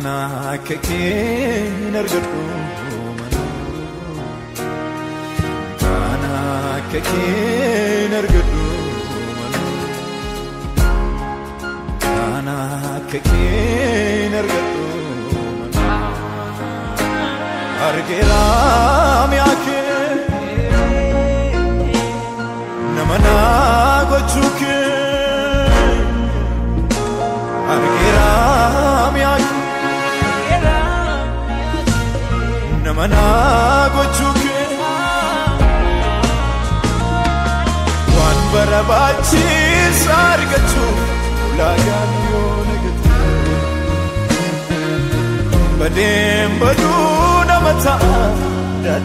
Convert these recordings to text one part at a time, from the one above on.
أنا ككين أرقدو أنا ككين أرقدو أنا ككين أرقدو أرقرام ياكي نمنا قجوك أرقرام ياكي نمنا قجوك وان برباتي سارقتو لا يونقت بدين بدون متى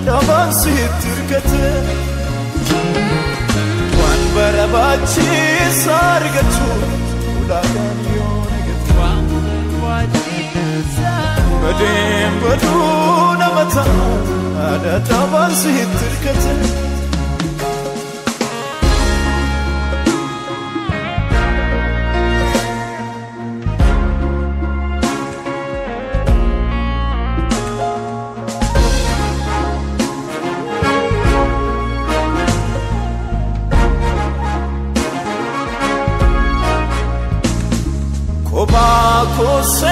دابان سيتركت وان برباتي سارقتو لا يونقت بدين بدون متى دابان سيتركت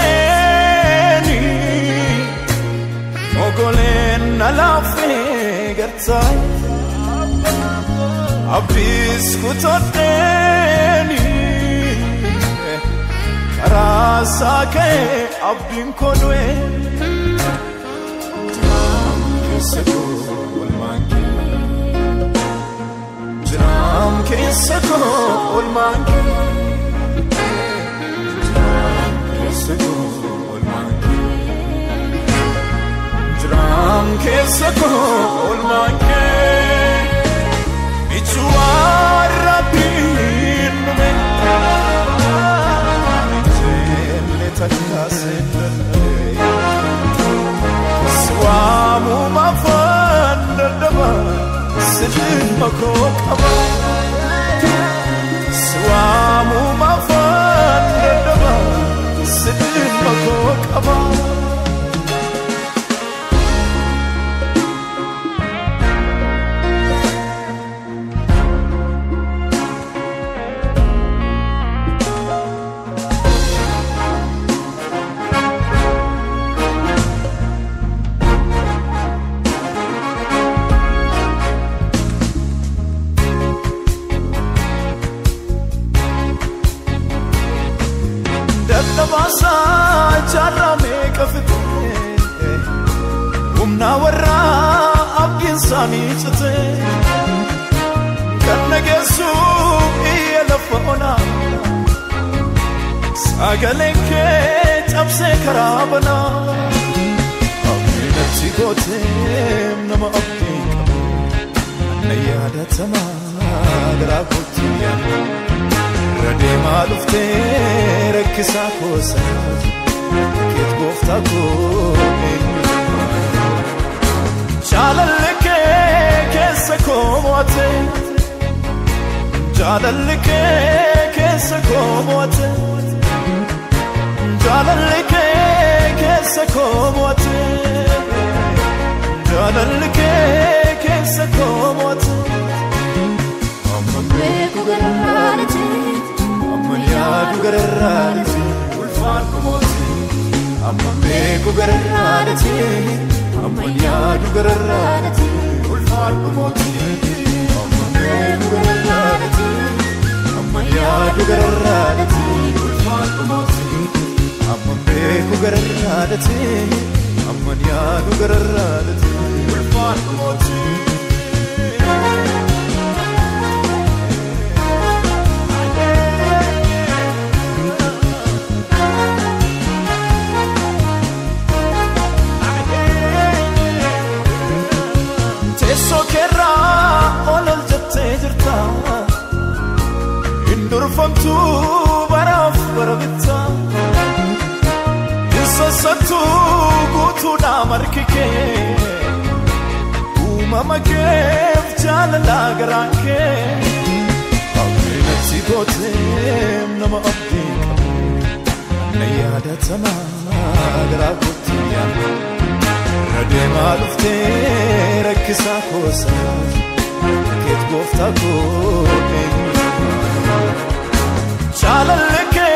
Koseni Ogolen alafe gertsay Abis kutoteni Karasake abdin konwe Keseko olmanki Jram keseko olmanki Jram kesako olmanke michuar rabin me jelle takasem swamu mafandaba sidin makokaba swamu mafandaba sidin makokaba Basa charra me kafte umna warra abgin sani chte kannagesu iyelafona sagaleke tabse karabana abinati gotem nama abdi nayada tama grakotiya Rade malufte rekisa kosa Ket gofta ko Jalalike kesa komote Jalalike kesa komote Jalalike kesa komote Jalalike kesa komote Amma kugararati Yadu gararati ulfan kumoti amma meko gararati amma yadu gararati ulfan kumoti amma meko gararati amma yadu gararati ulfan kumoti amma meko gararati amma yadu gararati ulfan kumoti Indurfamtu baraf barabita Insasatu gutu namarkike Umama kef jalala garanke Abinati gotem nama abdi Nayada tama gracotia Rade malufte rekisa kosa Ket gofta ko Chalalke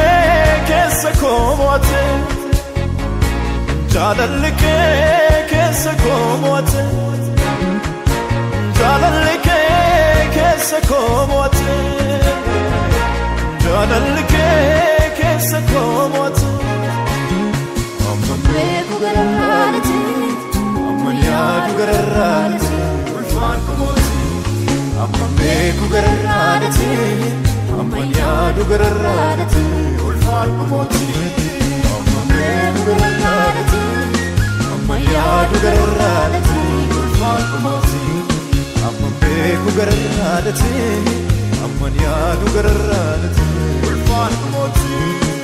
kesa komote Chalalke kesa komote Chalalke kesa komote Chalalke kesa komote Beku gararati Amanya du gararati Ulfan komote Beku gararati Amanya du gararati Ulfan komote Beku gararati Amanya du gararati Ulfan komote Beku gararati Amanya du gararati Ulfan komote